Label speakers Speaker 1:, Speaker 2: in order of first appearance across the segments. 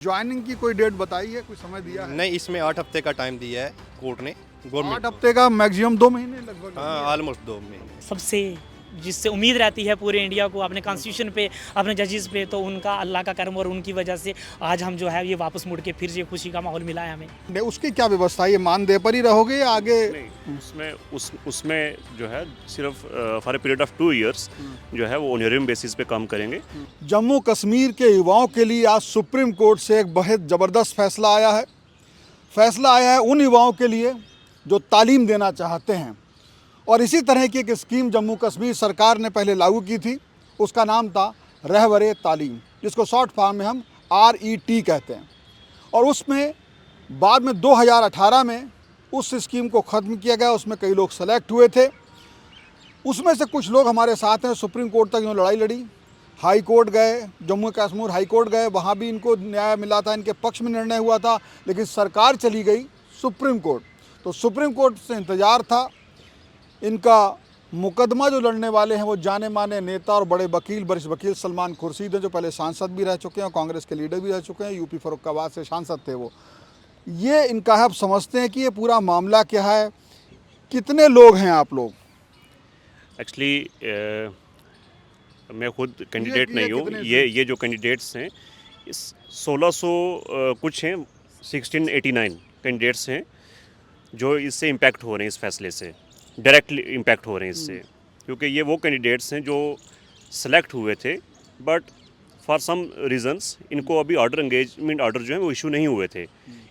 Speaker 1: Joining की कोई date बताई है, कोई समय दिया है?
Speaker 2: नहीं, इसमें 8 हफ्ते का टाइम दिया है कोर्ट ने,
Speaker 1: 8
Speaker 2: गवर्नमेंट।
Speaker 1: हफ्ते का मैक्सिमम 2 महीने लगभग।
Speaker 2: हाँ, ऑलमोस्ट 2 महीने।
Speaker 3: सबसे जिससे उम्मीद रहती है पूरे इंडिया को अपने कॉन्स्टिट्यूशन पे, अपने जजेस पे, तो उनका अल्लाह का करम और उनकी वजह से आज हम जो है ये वापस मुड़ के फिर से खुशी का माहौल मिला है हमें।
Speaker 1: नहीं, उसकी क्या व्यवस्था है? ये मानदेय पर ही रहोगे या आगे?
Speaker 4: नहीं, उसमें जो है सिर्फ for a period of 2 years जो है वो ऑनरियम बेसिस पे काम करेंगे।
Speaker 1: जम्मू कश्मीर के युवाओं के लिए आज सुप्रीम कोर्ट से एक बहुत ज़बरदस्त फैसला आया है। फैसला आया है उन युवाओं के लिए जो तालीम देना चाहते हैं, और इसी तरह की एक स्कीम जम्मू कश्मीर सरकार ने पहले लागू की थी। उसका नाम था रहबरे तालीम, जिसको शॉर्ट फॉर्म में हम RET कहते हैं। और उसमें बाद में 2018 में उस स्कीम को ख़त्म किया गया। उसमें कई लोग सेलेक्ट हुए थे, उसमें से कुछ लोग हमारे साथ हैं। सुप्रीम कोर्ट तक इन्होंने लड़ाई लड़ी, हाई कोर्ट गए, जम्मू कश्मीर हाई कोर्ट गए, वहाँ भी इनको न्याय मिला था, इनके पक्ष में निर्णय हुआ था। लेकिन सरकार चली गई सुप्रीम कोर्ट। तो सुप्रीम कोर्ट से इंतज़ार था। इनका मुकदमा जो लड़ने वाले हैं वो जाने माने नेता और बड़े वकील, वरिष्ठ वकील सलमान खुर्शीद हैं, जो पहले सांसद भी रह चुके हैं और कांग्रेस के लीडर भी रह चुके हैं। यूपी फर्रुखाबाद से सांसद थे वो। ये इनका है। अब समझते हैं कि ये पूरा मामला क्या है। कितने लोग हैं आप लोग?
Speaker 4: एक्चुअली मैं खुद कैंडिडेट नहीं हूँ। ये जो कैंडिडेट्स हैं इस 1600 कुछ हैं, 1689 कैंडिडेट्स हैं जो इससे इम्पैक्ट हो रहे हैं, इस फैसले से डायरेक्टली इम्पैक्ट हो रहे हैं इससे। क्योंकि ये वो कैंडिडेट्स हैं जो सेलेक्ट हुए थे, बट फॉर सम रीजंस इनको अभी एंगेजमेंट ऑर्डर जो है वो इशू नहीं हुए थे।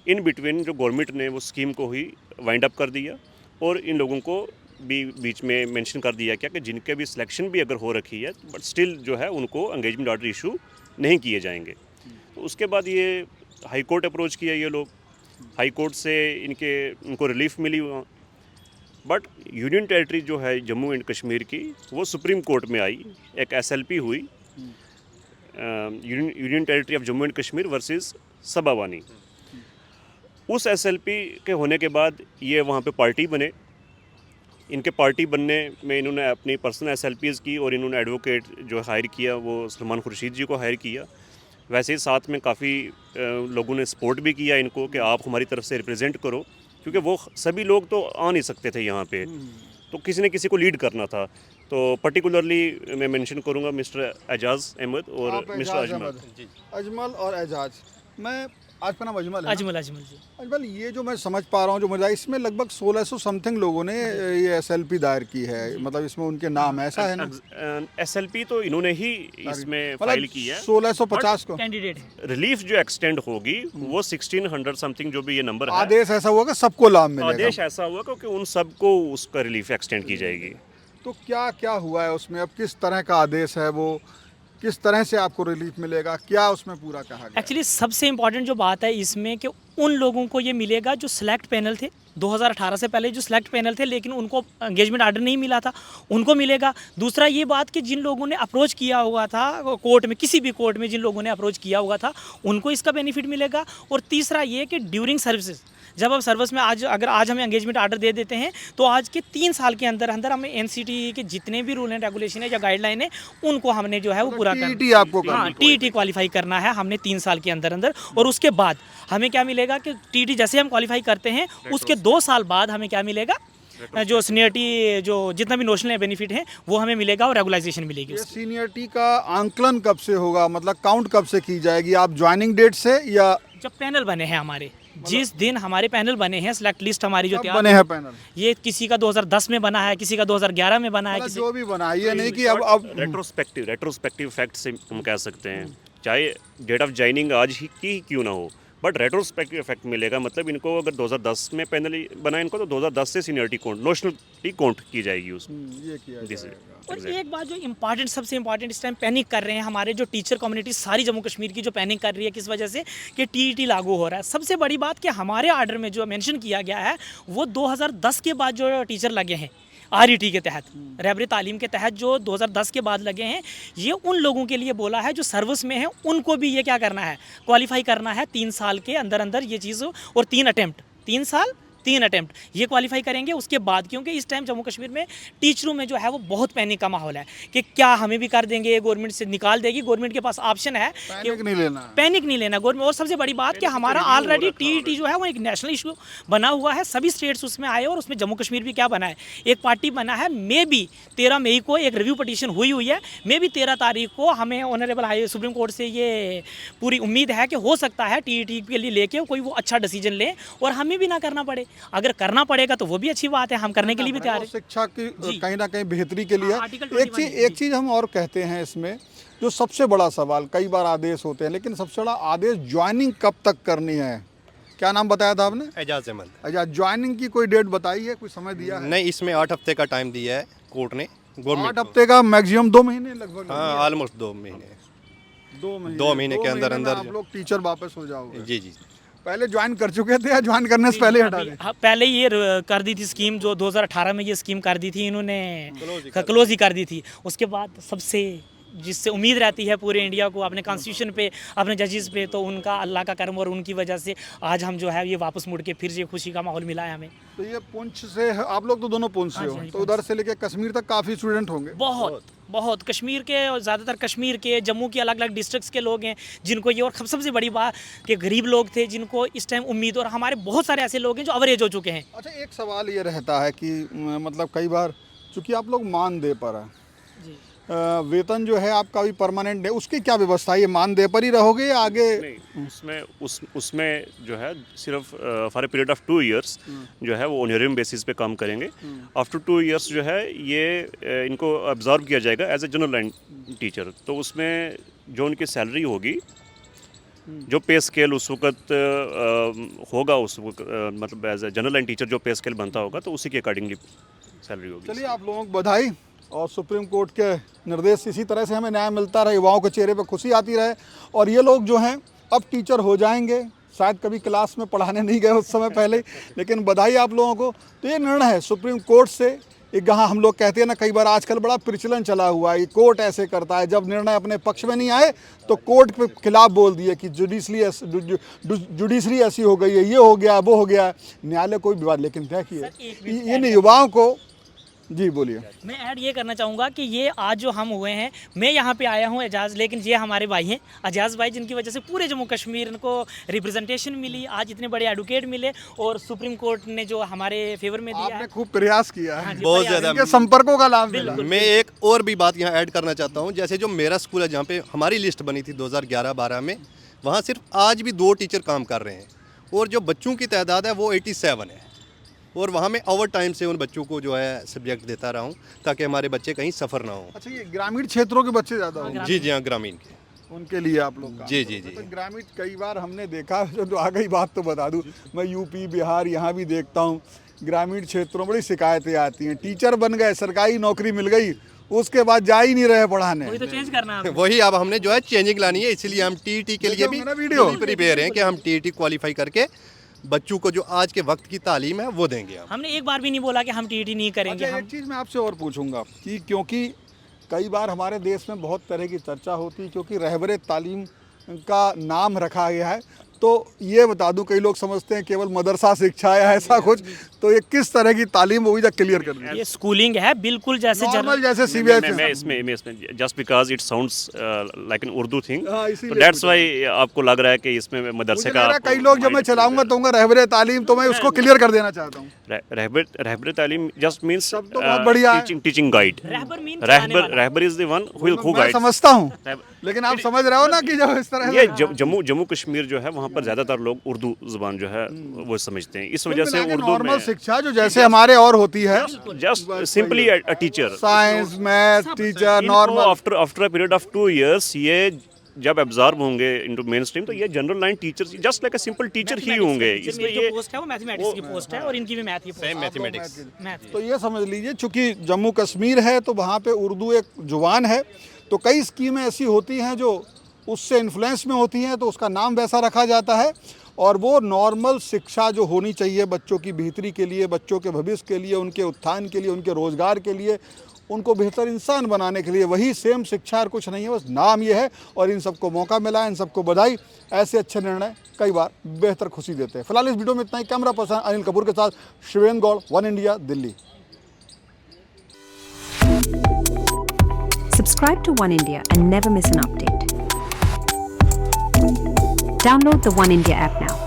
Speaker 4: इन बिटवीन जो गवर्नमेंट ने वो स्कीम को ही वाइंड अप कर दिया, और इन लोगों को भी बीच में मेंशन कर दिया क्या कि जिनके भी सिलेक्शन भी अगर हो रखी है, बट स्टिल जो है उनको एंगेजमेंट ऑर्डर इशू नहीं किए जाएंगे। तो उसके बाद ये हाई कोर्ट अप्रोच किया ये लोग। हाई कोर्ट से इनको रिलीफ मिली वहाँ, बट यूनियन टेरिटरी जो है जम्मू एंड कश्मीर की, वो सुप्रीम कोर्ट में आई। एक SLP हुई, union territory of Jammu and Kashmir versus सबावानी। उस SLP के होने के बाद ये वहाँ पे पार्टी बने। इनके पार्टी बनने में इन्होंने अपनी पर्सनल SLPs की, और इन्होंने एडवोकेट जो हायर किया वो सलमान खुर्शीद जी को हायर किया। वैसे ही साथ में काफ़ी लोगों ने सपोर्ट भी किया इनको कि आप हमारी तरफ से रिप्रेजेंट करो, क्योंकि वो सभी लोग तो आ नहीं सकते थे यहाँ पे, तो किसी ने किसी को लीड करना था। तो पर्टिकुलरली मैं मेंशन करूँगा मिस्टर एजाज अहमद और मिस्टर अजमल।
Speaker 1: अजमल और एजाज। मैं आज का नाम अजमल है।
Speaker 3: अजमल जी।
Speaker 1: अजमल, ये जो मैं समझ पा रहा हूँ, जो मुझे इसमें लगभग 1600 समथिंग लोगों ने ये SLP दायर की है, मतलब इसमें उनके नाम ऐसा है ना?
Speaker 4: SLP तो इन्होंने ही इसमें फाइल की है।
Speaker 1: 1650 को
Speaker 3: कैंडिडेट
Speaker 4: रिलीफ जो एक्सटेंड होगी वो 1600 समथिंग जो भी ये नंबर है।
Speaker 1: आदेश ऐसा हुआ कि सबको लाभ मिलेगा?
Speaker 4: आदेश ऐसा हुआ क्योंकि उन सबको उसका रिलीफ एक्सटेंड की जाएगी।
Speaker 1: तो क्या क्या हुआ है उसमें? अब किस तरह का आदेश है वो? किस तरह से आपको रिलीफ मिलेगा? क्या उसमें पूरा कहा गया?
Speaker 3: एक्चुअली सबसे इम्पॉर्टेंट जो बात है इसमें कि उन लोगों को ये मिलेगा जो सिलेक्ट पैनल थे 2018 से पहले, जो सिलेक्ट पैनल थे लेकिन उनको एंगेजमेंट आर्डर नहीं मिला था, उनको मिलेगा। दूसरा ये बात कि जिन लोगों ने अप्रोच किया हुआ था कोर्ट में, किसी भी कोर्ट में जिन लोगों ने अप्रोच किया हुआ था, उनको इसका बेनिफिट मिलेगा। और तीसरा ये कि ड्यूरिंग सर्विसेज, जब आप सर्विस में अगर आज हमें एंगेजमेंट आर्डर दे देते हैं, तो आज के 3 साल के अंदर अंदर हमें NCT के जितने भी रूल एंड रेगुलेशन है या गाइडलाइन है, उनको हमने जो है वो पूरा करना।
Speaker 1: TET आपको करना है?
Speaker 3: TET क्वालिफाई करना है हमने 3 साल के अंदर अंदर। और उसके बाद हमें क्या मिलेगा कि TET जैसे हम क्वालिफाई करते हैं, उसके 2 साल बाद हमें क्या मिलेगा, जो सीनियरिटी, जो जितना भी नोशनल बेनिफिट है वो हमें मिलेगा और रेगुलाइजेशन मिलेगी।
Speaker 1: ये सीनियरिटी का आंकलन कब से होगा, मतलब काउंट कब से की जाएगी? आप ज्वाइनिंग डेट से या
Speaker 3: जब पैनल बने हैं हमारे, जिस दिन हमारे पैनल बने हैं, सिलेक्ट लिस्ट हमारी जो
Speaker 1: कब
Speaker 3: तैयार
Speaker 1: बने हैं पैनल?
Speaker 3: ये किसी का 2010 में बना है, किसी का 2011 में बना है,
Speaker 1: मतलब
Speaker 3: किसी
Speaker 1: जो भी बना, ये नहीं कि अब
Speaker 4: रेट्रोस्पेक्टिव फैक्ट से हम कह सकते हैं, चाहे डेट ऑफ ज्वाइनिंग आज ही की क्यों ना हो, बट रेट्रोस्पेक्टिव इफेक्ट मिलेगा। मतलब इनको अगर 2010 में पैनल बना इनको, तो 2010 से सीनियरिटी काउंट, नोशनलिटी काउंट की जाएगी उसमें।
Speaker 1: ये किया जाएगा।
Speaker 3: और एक बात जो इम्पॉर्टेंट, सबसे इम्पॉर्टेंट, इस टाइम पैनिक कर रहे हैं हमारे जो टीचर कम्युनिटी सारी जम्मू कश्मीर की, जो पैनिक कर रही है किस वजह से कि TET लागू हो रहा है। सबसे बड़ी बात कि हमारे आर्डर में जो मेंशन किया गया है वो 2010 के बाद जो टीचर लगे हैं RET के तहत, रहबरे तालीम के तहत जो 2010 के बाद लगे हैं, ये उन लोगों के लिए बोला है जो सर्विस में हैं, उनको भी ये क्या करना है, क्वालिफाई करना है 3 साल के अंदर अंदर ये चीज़, और 3 अटेम्प्ट, 3 साल 3 अटेम्प्ट ये क्वालिफाई करेंगे उसके बाद, क्योंकि इस टाइम जम्मू कश्मीर में टीचरों में जो है वो बहुत पैनिक का माहौल है कि क्या हमें भी कर देंगे, गवर्नमेंट से निकाल देगी। गवर्नमेंट के पास ऑप्शन है कि पैनिक नहीं लेना गवर्नमेंट। और सबसे बड़ी बात कि हमारा ऑलरेडी टीईटी जो है वो एक नेशनल इशू बना हुआ है, सभी स्टेट्स उसमें आए और उसमें जम्मू कश्मीर भी क्या बना है, एक पार्टी बना है। मे बी 13 मई को एक रिव्यू पटिशन हुई है, मे बी 13 तारीख को हमें ऑनरेबल हाई सुप्रीम कोर्ट से ये पूरी उम्मीद है कि हो सकता है टीईटी के लिए लेके कोई वो अच्छा डिसीजन ले और हमें भी ना करना पड़े। अगर करना पड़ेगा तो वो भी अच्छी बात है, हम करने के लिए भी तैयार हैं।
Speaker 1: शिक्षा की कहीं ना कहीं बेहतरी के लिए
Speaker 3: आर्टिकल
Speaker 1: एक चीज़ हम और कहते हैं इसमें, जो सबसे बड़ा सवाल, कई बार आदेश होते हैं लेकिन सबसे बड़ा आदेश ज्वाइनिंग कब तक करनी है। क्या नाम बताया था आपने?
Speaker 2: एजाज अहमद।
Speaker 1: अच्छा, ज्वाइनिंग की कोई डेट बताई है, कोई समय दिया है?
Speaker 2: नहीं, इसमें 8 हफ्ते का टाइम दिया है कोर्ट ने,
Speaker 1: 8
Speaker 2: गवर्नमेंट
Speaker 1: हफ्ते का, मैक्सिमम 2 महीने लगभग।
Speaker 2: हाँ, ऑलमोस्ट 2 महीने।
Speaker 1: 2
Speaker 2: महीने के अंदर
Speaker 1: में
Speaker 2: अंदर
Speaker 1: आप लोग टीचर वापस हो जाओगे।
Speaker 2: जी जी।
Speaker 1: पहले ज्वाइन कर चुके थे या ज्वाइन करने से पहले हटा दें?
Speaker 3: हाँ, पहले ये कर दी थी स्कीम, जो 2018 में ये स्कीम कर दी थी इन्होंने, क्लोज ही कर दी थी। उसके बाद सबसे जिससे उम्मीद रहती है पूरे इंडिया को अपने कॉन्स्टिट्यूशन पे, अपने जजेस पे, तो उनका अल्लाह का करम और उनकी वजह से आज हम जो है ये वापस मुड़ के फिर ये खुशी का माहौल मिला है हमें।
Speaker 1: तो ये पुंछ से, आप लोग तो दोनों पुंछ से हो, तो उधर से लेके कश्मीर तक काफ़ी स्टूडेंट होंगे।
Speaker 3: बहुत कश्मीर के, और ज़्यादातर कश्मीर के, जम्मू के अलग अलग डिस्ट्रिक्ट्स के लोग हैं जिनको ये, और सबसे बड़ी बात कि गरीब लोग थे जिनको इस टाइम उम्मीद, और हमारे बहुत सारे ऐसे लोग हैं जो अवरेज हो चुके हैं।
Speaker 1: अच्छा, एक सवाल ये रहता है कि मतलब कई बार चूँकि आप लोग मानदेय पर हैं, वेतन जो है आपका भी परमानेंट है, उसकी क्या व्यवस्था है? ये मानदेय पर ही रहोगे या आगे?
Speaker 4: नहीं, उसमें जो है सिर्फ for a period of 2 years जो है वो ऑनरियम बेसिस पे काम करेंगे। आफ्टर 2 इयर्स जो है ये इनको अब्जॉर्ब किया जाएगा as a general line teacher. तो उसमें जो उनकी सैलरी होगी, जो पे स्केल उस वक्त होगा, उस वक्त मतलब as a general line teacher जो पे स्केल बनता होगा तो उसी के अकॉर्डिंगली सैलरी होगी।
Speaker 1: चलिए, आप लोगों को बधाई, और सुप्रीम कोर्ट के निर्देश इसी तरह से हमें न्याय मिलता रहे, युवाओं के चेहरे पर खुशी आती रहे, और ये लोग जो हैं अब टीचर हो जाएंगे। शायद कभी क्लास में पढ़ाने नहीं गए उस समय पहले, लेकिन बधाई आप लोगों को। तो ये निर्णय है सुप्रीम कोर्ट से। एक जहाँ हम लोग कहते हैं ना, कई बार आजकल बड़ा प्रचलन चला हुआ है, कोर्ट ऐसे करता है, जब निर्णय अपने पक्ष में नहीं आए तो कोर्ट के खिलाफ बोल दिए कि जुडिशरी ऐसी हो गई है, ये हो गया, वो हो गया, न्यायालय कोई विवाद। लेकिन देखिए, इन युवाओं को, जी बोलिए।
Speaker 3: मैं ऐड ये करना चाहूँगा कि ये आज जो हम हुए हैं, मैं यहाँ पे आया हूँ एजाज, लेकिन ये हमारे भाई हैं एजाज भाई, जिनकी वजह से पूरे जम्मू कश्मीर को रिप्रेजेंटेशन मिली, आज इतने बड़े एडवोकेट मिले, और सुप्रीम कोर्ट ने जो हमारे फेवर में दिया
Speaker 1: आपने खूब प्रयास किया है,
Speaker 2: बहुत ज़्यादा
Speaker 1: इनके संपर्कों का लाभ मिला।
Speaker 2: मैं एक और भी बात यहाँ ऐड करना चाहता हूँ। जैसे जो मेरा स्कूल है, जहाँ पे हमारी लिस्ट बनी थी 2011-12 में, वहाँ सिर्फ आज भी 2 टीचर काम कर रहे हैं, और जो बच्चों की तादाद है वो 87 है। और वहाँ मैं ओवर टाइम से उन बच्चों को जो है सब्जेक्ट देता रहा हूँ, ताकि हमारे बच्चे कहीं सफ़र ना हो।
Speaker 1: अच्छा, ये ग्रामीण क्षेत्रों के बच्चे ज़्यादा होंगे?
Speaker 2: जी जी हाँ, ग्रामीण के,
Speaker 1: उनके लिए आप लोग
Speaker 2: जी जी जी।
Speaker 1: तो ग्रामीण, कई बार हमने देखा, जो आ गई बात तो बता दूं, मैं यूपी बिहार यहाँ भी देखता हूँ, ग्रामीण क्षेत्रों में बड़ी शिकायतें आती हैं। टीचर बन गए, सरकारी नौकरी मिल गई, उसके बाद जा ही नहीं रहे पढ़ाने।
Speaker 3: वही तो चेंज करना है।
Speaker 2: वही अब हमने जो है चेंजिंग लानी है, इसलिए हम टीईटी के लिए भी प्रिपेयर हैं कि हम टीईटी क्वालिफाई करके बच्चों को जो आज के वक्त की तालीम है वो देंगे।
Speaker 3: हमने एक बार भी नहीं बोला कि हम टीईटी नहीं करेंगे।
Speaker 1: अच्छा, एक चीज़ मैं आपसे और पूछूंगा कि क्योंकि कई बार हमारे देश में बहुत तरह की चर्चा होती है, क्योंकि रहबरे तालीम का नाम रखा गया है, तो ये बता दूं, कई लोग समझते हैं केवल मदरसा शिक्षा है ऐसा कुछ, तो ये किस तरह की तालीम होगी, जब क्लियर कर दीजिए।
Speaker 3: ये स्कूलिंग है बिल्कुल जैसे
Speaker 1: नॉर्मल, जैसे सीबीएसई।
Speaker 4: मैं इसमें just because it sounds like an Urdu thing,
Speaker 1: इसीलिए
Speaker 4: तो दैट्स व्हाई आपको लग रहा है कि इसमें मदरसे का।
Speaker 1: कई लोग, जब मैं चलाऊंगा तो रहबरे तालीम, तो मैं उसको क्लियर कर देना चाहता हूँ।
Speaker 4: Rehbar Taleem just means teaching guide. Rehbar is the one who guides.
Speaker 1: समझता हूँ, लेकिन आप समझ रहे हो ना कि जब इस तरह
Speaker 4: ये जम्मू कश्मीर जो है, वहाँ पर ज़्यादातर लोग उर्दू ज़ुबान जो है वो समझते हैं, इस वजह से उर्दू
Speaker 1: नॉर्मल शिक्षा जो जैसे हमारे और होती है,
Speaker 4: just simply a teacher,
Speaker 1: science math teacher normal,
Speaker 4: after a period of 2 years ये जब एब्जॉर्ब होंगे इनटू मेन स्ट्रीम, तो ये general line teacher just like a simple teacher ही होंगे।
Speaker 3: इसमें ये पोस्ट है वो मैथमेटिक्स की पोस्ट है, और इनकी भी मैथ की पोस्ट है,
Speaker 2: मैथमेटिक्स।
Speaker 1: तो ये समझ लीजिए, चूंकि जम्मू कश्मीर है तो वहाँ पे उर्दू एक जुबान है, तो कई स्कीमें ऐसी होती हैं जो उससे इन्फ्लुएंस में होती हैं, तो उसका नाम वैसा रखा जाता है। और वो नॉर्मल शिक्षा जो होनी चाहिए बच्चों की बेहतरी के लिए, बच्चों के भविष्य के लिए, उनके उत्थान के लिए, उनके रोज़गार के लिए, उनको बेहतर इंसान बनाने के लिए। वही सेम शिक्षा और कुछ नहीं है, बस नाम ये है। और इन सबको मौका मिला है, इन सबको बधाई। ऐसे अच्छे निर्णय कई बार बेहतर खुशी देते हैं। फिलहाल इस वीडियो में इतना ही। कैमरा पर्सन अनिल कपूर के साथ Shivendra Gaur, one India, Delhi.
Speaker 5: Subscribe to One India and never miss an update. Download the One India app now.